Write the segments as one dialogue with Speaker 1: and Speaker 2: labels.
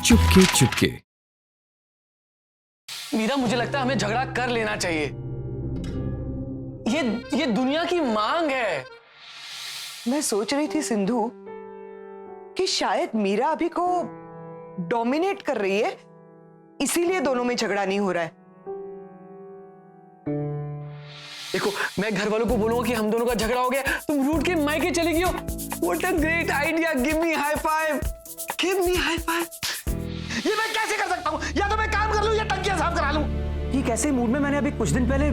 Speaker 1: चुपके चुपके।
Speaker 2: मीरा, मुझे लगता है हमें झगड़ा कर लेना चाहिए। ये दुनिया की मांग है।
Speaker 3: मैं सोच रही थी सिंधु कि शायद मीरा अभी को डोमिनेट कर रही है, इसीलिए दोनों में झगड़ा नहीं हो रहा है।
Speaker 2: देखो, मैं घर वालों को बोलूंगा कि हम दोनों का झगड़ा हो गया, तुम रूठ के मायके चली गई हो। What a great idea, give me high five, give me high five.
Speaker 4: ये मैं कैसे कर सकता हूँ? या तो मैं काम कर लूं या टंकियां साफ करा लूं।
Speaker 5: ठीक ऐसे मूड में मैंने अभी कुछ दिन पहले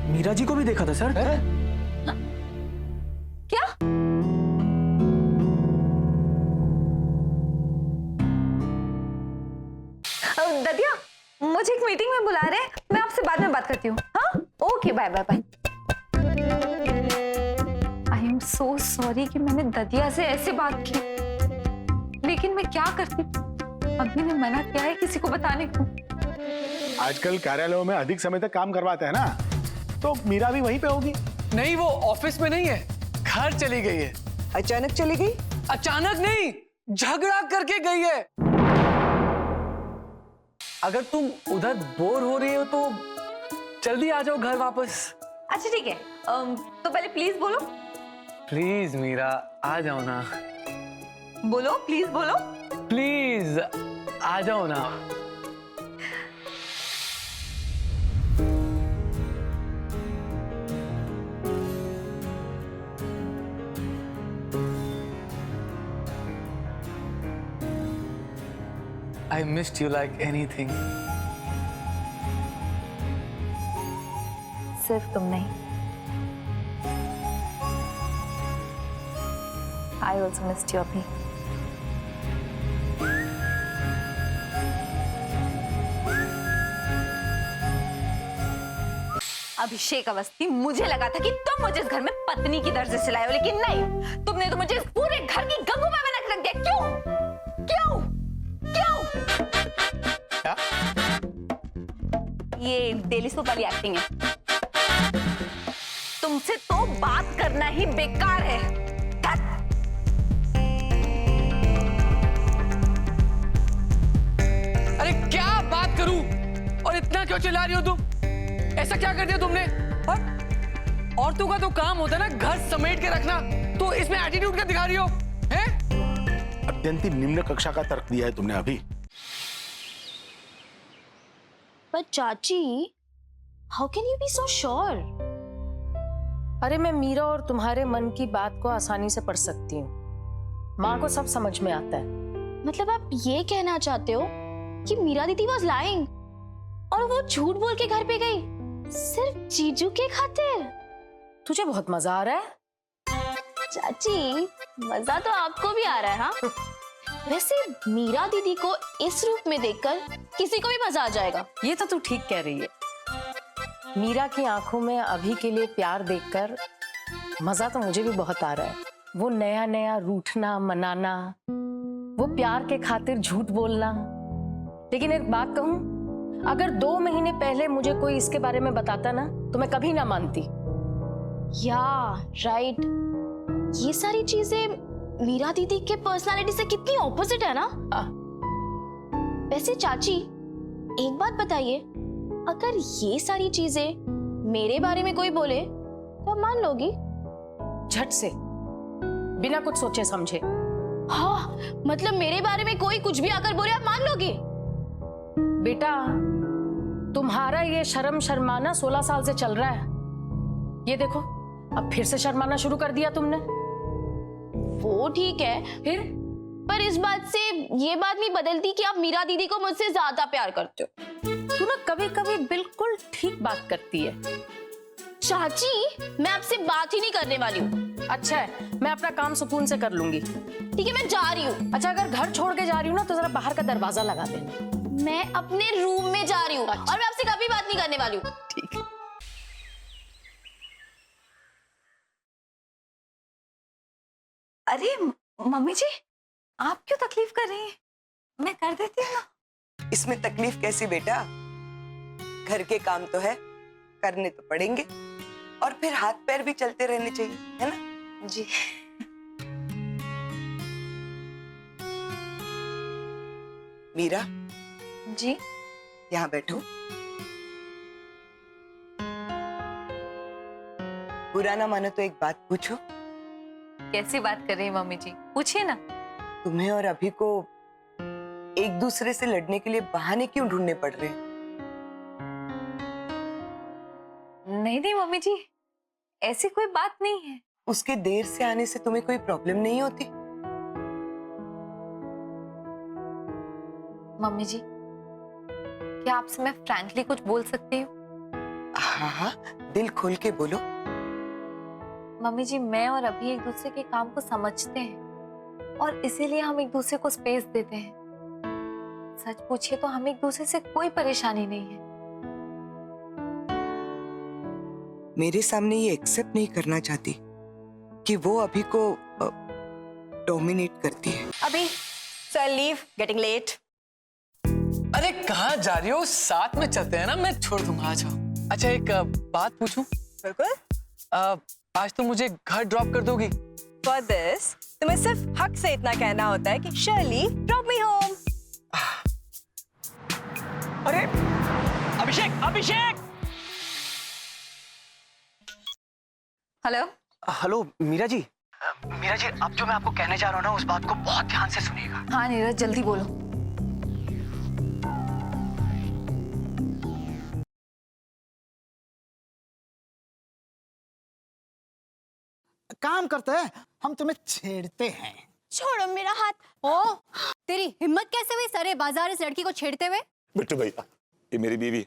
Speaker 5: मीरा जी को भी देखा था सर।
Speaker 6: क्या? ददिया, मुझे एक मीटिंग में बुला रहे हैं, मैं आपसे बाद में बात करती हूँ। हाँ, okay, bye bye bye. I am so sorry कि मैंने ददिया से ऐसे बात की, लेकिन मैं क्या करती, अभी ने मना किया है किसी को बताने को।
Speaker 4: आजकल कार्यालयों में अधिक समय तक काम करवाते हैं ना, तो मीरा भी वहीं पे होगी।
Speaker 2: नहीं, वो ऑफिस में नहीं है, घर चली गई है।
Speaker 3: अचानक चली गई?
Speaker 2: अचानक नहीं, झगड़ा करके गई है। अगर तुम उधर बोर हो रही हो तो जल्दी आ जाओ घर वापस।
Speaker 6: अच्छा ठीक है, तो पहले प्लीज बोलो।
Speaker 2: प्लीज मीरा, आ जाओ ना।
Speaker 6: बोलो, प्लीज बोलो।
Speaker 2: प्लीज आ जाओ ना। I missed you like anything.
Speaker 6: सिर्फ तुम नहीं, I also missed you अभी। अभिषेक अवस्थी, मुझे लगा था कि तुम मुझे इस घर में पत्नी की दर्जे से लाए हो, लेकिन नहीं, तुमने तो मुझे इस पूरे घर की गंगूबाई बना के रख दिया। क्यों? क्यों? क्यों?
Speaker 4: क्या?
Speaker 6: ये डेली सोप वाली एक्टिंग है। तुमसे तो बात करना ही बेकार है।
Speaker 2: अरे क्या बात करूं? और इतना क्यों चिल्ला रही हो तुम? ऐसा क्या कर दिया तुमने? औरतों का तो काम होता है ना घर समेट के रखना, तो इसमें एटीट्यूड क्या दिखा रही हो? हैं?
Speaker 4: अत्यंत निम्न कक्षा का तर्क दिया है तुमने अभी।
Speaker 7: पर चाची, how can you be so sure?
Speaker 8: अरे मैं मीरा और तुम्हारे मन की बात को आसानी से पढ़ सकती हूँ। माँ को सब समझ में आता है।
Speaker 7: मतलब आप ये कहना चाहते हो कि मीरा दीदी वाज लाइंग और वो झूठ बोल के घर पे गई सिर्फ जीजू के खातिर?
Speaker 8: तुझे बहुत मजा आ रहा है?
Speaker 7: चाची, मजा तो आपको भी आ रहा है। हाँ, वैसे मीरा दीदी को इस रूप में देखकर किसी को भी मजा आ जाएगा।
Speaker 8: ये तो तू ठीक कह रही है। मीरा की आंखों में अभी के लिए प्यार देखकर मजा तो मुझे भी बहुत आ रहा है। वो नया नया रूठना मनाना, वो प्यार के खातिर झूठ बोलना। लेकिन एक बात कहूं, अगर 2 महीने पहले मुझे कोई इसके बारे में बताता ना, तो मैं कभी ना मानती।
Speaker 7: या राइट, ये सारी चीजें मीरा दीदी के पर्सनालिटी से कितनी ऑपोजिट है ना। वैसे चाची, एक बात बताइए, अगर ये सारी चीजें मेरे बारे में कोई बोले तो मान लोगी?
Speaker 8: झट से, बिना कुछ सोचे समझे।
Speaker 7: हाँ, मतलब मेरे बारे में कोई कुछ भी आकर बोले आप मान लोगी?
Speaker 8: बेटा, तुम्हारा ये शर्म शर्माना 16 साल से चल रहा है। ये देखो, अब फिर से शर्माना शुरू कर दिया तुमने।
Speaker 7: वो ठीक है,
Speaker 8: फिर?
Speaker 7: पर इस बात से ये बात नहीं बदलती कि आप मीरा दीदी को मुझसे ज्यादा प्यार करते हो।
Speaker 8: तू ना कभी कभी बिल्कुल ठीक बात करती है।
Speaker 7: चाची, मैं आपसे बात ही नहीं करने वाली हूँ।
Speaker 8: अच्छा है, मैं अपना काम सुकून से कर लूंगी।
Speaker 7: ठीक है, मैं जा रही हूँ।
Speaker 8: अच्छा, अगर घर छोड़ के जा रही हूँ ना, तो जरा बाहर का दरवाजा लगा देना।
Speaker 7: मैं अपने रूम में जा रही हूँ।
Speaker 8: अच्छा।
Speaker 7: और मैं आपसे कभी बात नहीं करने वाली हूँ।
Speaker 8: ठीक है।
Speaker 6: अरे मम्मी जी, आप क्यों तकलीफ कर रही हैं? मैं कर देती हूँ ना।
Speaker 3: इसमें तकलीफ कैसी बेटा? घर के काम तो है, करने तो पड़ेंगे, और फिर हाथ पैर भी चलते रहने चाहिए, है ना?
Speaker 7: जी।
Speaker 3: मीरा,
Speaker 6: जी
Speaker 3: यहाँ बैठो। बुरा ना मानो तो एक बात पूछो।
Speaker 6: कैसी बात कर रही है मम्मी जी, पूछिए ना।
Speaker 3: तुम्हें और अभी को एक दूसरे से लड़ने के लिए बहाने क्यों ढूंढने पड़ रहे हैं?
Speaker 6: नहीं नहीं मम्मी जी, ऐसी कोई बात नहीं है।
Speaker 3: उसके देर से आने से तुम्हें कोई प्रॉब्लम नहीं होती?
Speaker 6: मम्मी जी, क्या आपसे मैं फ्रैंकली कुछ बोल सकती हूँ?
Speaker 3: हाँ हाँ, दिल खोल के बोलो।
Speaker 6: मम्मी जी, मैं और अभी एक दूसरे के काम को समझते हैं और इसीलिए हम एक दूसरे को स्पेस देते हैं। सच पूछिए तो हम एक दूसरे से कोई परेशानी नहीं है।
Speaker 3: मेरे सामने ये एक्सेप्ट नहीं करना चाहती कि वो अभी को डोमिनेट करती है।
Speaker 1: अभी सर लीव, गेटिंग लेट।
Speaker 2: अरे कहाँ जा रही हो? साथ में चलते हैं ना, मैं छोड़ दूंगा, आ जाओ। अच्छा एक बात पूछूं?
Speaker 1: बिल्कुल।
Speaker 2: आज तुम मुझे घर ड्रॉप कर दोगी?
Speaker 1: फॉर दिस तुम्हें सिर्फ हक से इतना कहना होता है कि शर्ली ड्रॉप मी होम।
Speaker 2: अरे अभिषेक, अभिषेक!
Speaker 6: Hello
Speaker 5: hello Meera ji. मीरा जी, अब जो मैं आपको कहने जा रहा हूँ ना, उस बात को बहुत ध्यान से सुनिएगा।
Speaker 6: हाँ नीरज, जल्दी बोलो।
Speaker 9: काम करते हैं, हम तुम्हें छेड़ते हैं।
Speaker 7: छोड़ो मेरा हाथ।
Speaker 10: ओ, तेरी हिम्मत कैसे हुई सारे बाजार इस लड़की को छेड़ते हुए?
Speaker 11: बिट्टू भैया, ये मेरी बीवी है,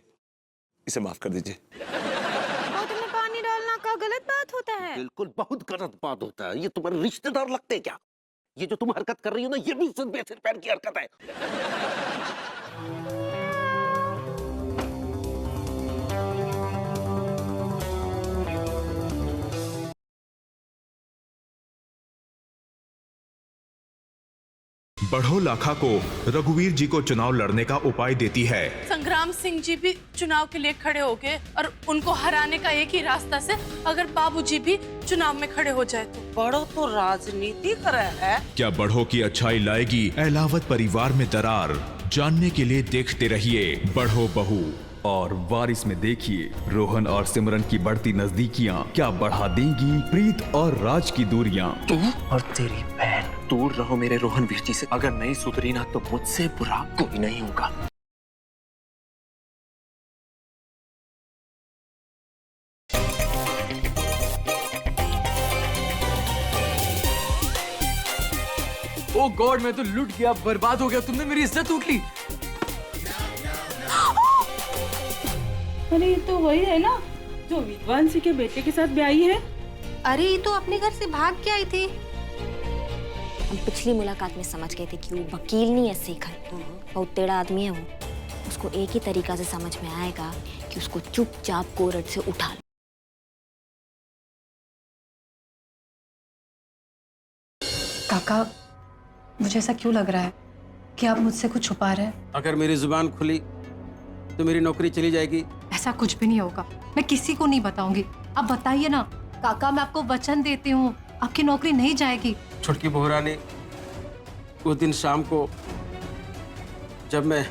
Speaker 11: इसे माफ कर दीजिए।
Speaker 10: दूध में पानी डालना का गलत बात होता है?
Speaker 12: बिल्कुल बहुत गलत बात होता है। ये तुम्हारे रिश्तेदार लगते क्या? ये जो तुम हरकत कर रही हो ना, ये भी सिर बेसिर पैर की हरकत है।
Speaker 13: बढ़ो लाखा को रघुवीर जी को चुनाव लड़ने का उपाय देती है।
Speaker 10: संग्राम सिंह जी भी चुनाव के लिए खड़े हो गए और उनको हराने का एक ही रास्ता से अगर बाबूजी भी चुनाव में खड़े हो जाए तो।
Speaker 1: बड़ो तो राजनीति कर रहा है।
Speaker 13: क्या बढ़ो की अच्छाई लाएगी अहलावत परिवार में दरार? जानने के लिए देखते रहिए बढ़ो बहू।
Speaker 14: और वारिस में देखिए रोहन और सिमरन की बढ़ती नजदीकियां क्या बढ़ा देंगी प्रीत और राज की दूरियां।
Speaker 5: तू और तेरी बहन दूर रहो मेरे रोहन वीर जी से। अगर नहीं सुधरी ना तो मुझसे बुरा कोई नहीं होगा।
Speaker 2: ओ गॉड, मैं तो लुट गया, बर्बाद हो गया। तुमने मेरी इज्जत लूट ली।
Speaker 10: अरे ये तो वही है ना जो विद्वान सिंह के बेटे के साथ ब्याही है।
Speaker 7: अरे ये तो अपने घर से भाग के आई थी।
Speaker 1: हम पिछली मुलाकात में समझ गए थे कि वो वकील नहीं है शेखर, बहुत टेढ़ा आदमी है वो। उसको एक ही तरीका से समझ में आएगा कि उसको चुपचाप कोर्ट से उठा लो।
Speaker 10: काका, मुझे ऐसा क्यों लग रहा है कि आप मुझसे कुछ छुपा रहे हैं?
Speaker 12: अगर मेरी जुबान खुली तो मेरी नौकरी चली जाएगी।
Speaker 10: ऐसा कुछ भी नहीं होगा, मैं किसी को नहीं बताऊंगी। आप बताइए ना काका, मैं आपको वचन देती हूँ आपकी नौकरी नहीं जाएगी।
Speaker 12: छुटकी बहुरानी, उस दिन शाम को जब मैं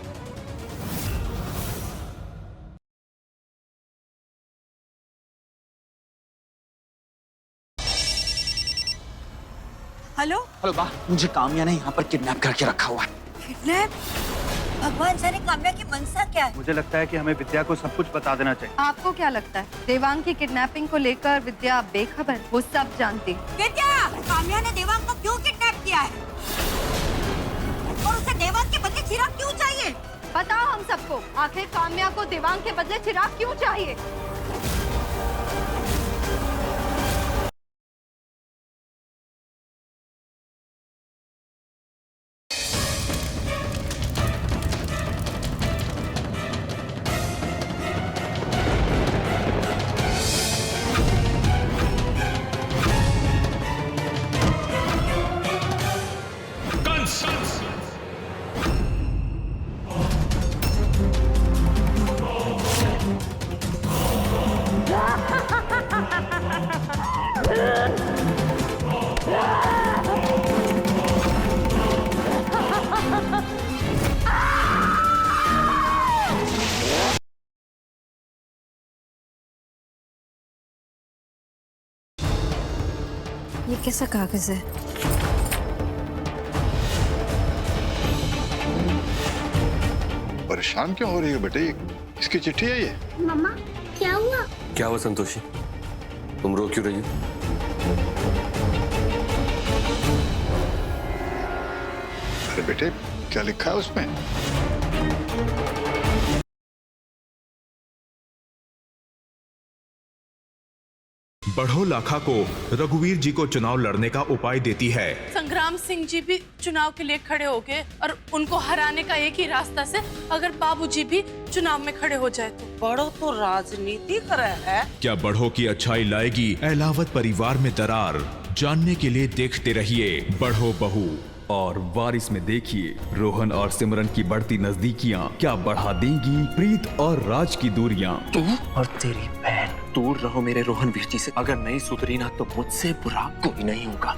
Speaker 9: हेलो बा, मुझे काम्या ने यहाँ पर किडनैप करके रखा हुआ है।
Speaker 1: किडनैप? भगवान जाने काम्या की मनसा क्या है।
Speaker 5: मुझे लगता है कि हमें विद्या को सब कुछ बता देना चाहिए।
Speaker 10: आपको क्या लगता है देवांग की किडनैपिंग को लेकर विद्या बेखबर? वो सब जानती।
Speaker 1: विद्या, काम्या ने देवांग को क्यों किडनैप किया है और उसे देवांग के बदले चिराग क्यों चाहिए?
Speaker 10: बताओ हम सबको, आखिर काम्या को देवांग के बदले चिराग क्यों चाहिए?
Speaker 6: कैसा कागज है?
Speaker 15: परेशान क्यों हो रही हो बेटे? इसकी चिट्ठी है ये?
Speaker 16: मम्मा क्या हुआ?
Speaker 11: क्या हुआ संतोषी, तुम रो क्यों रही हो?
Speaker 15: अरे बेटे क्या लिखा है उसमें?
Speaker 13: बढ़ो लाखा को रघुवीर जी को चुनाव लड़ने का उपाय देती है।
Speaker 10: संग्राम सिंह जी भी चुनाव के लिए खड़े हो गए और उनको हराने का एक ही रास्ता से अगर बाबूजी भी चुनाव में खड़े हो जाए तो।
Speaker 17: बड़ो तो राजनीति करे है।
Speaker 13: क्या बढ़ो की अच्छाई लाएगी एलावत परिवार में दरार? जानने के लिए देखते रहिए बढ़ो बहू।
Speaker 14: और वारिस में देखिए रोहन और सिमरन की बढ़ती नजदीकियां क्या बढ़ा देंगी प्रीत और राज की दूरियां।
Speaker 5: तू और तेरी बहन दूर रहो मेरे रोहन वीर जी से। अगर नहीं सुधरी ना तो मुझसे बुरा कोई नहीं होगा।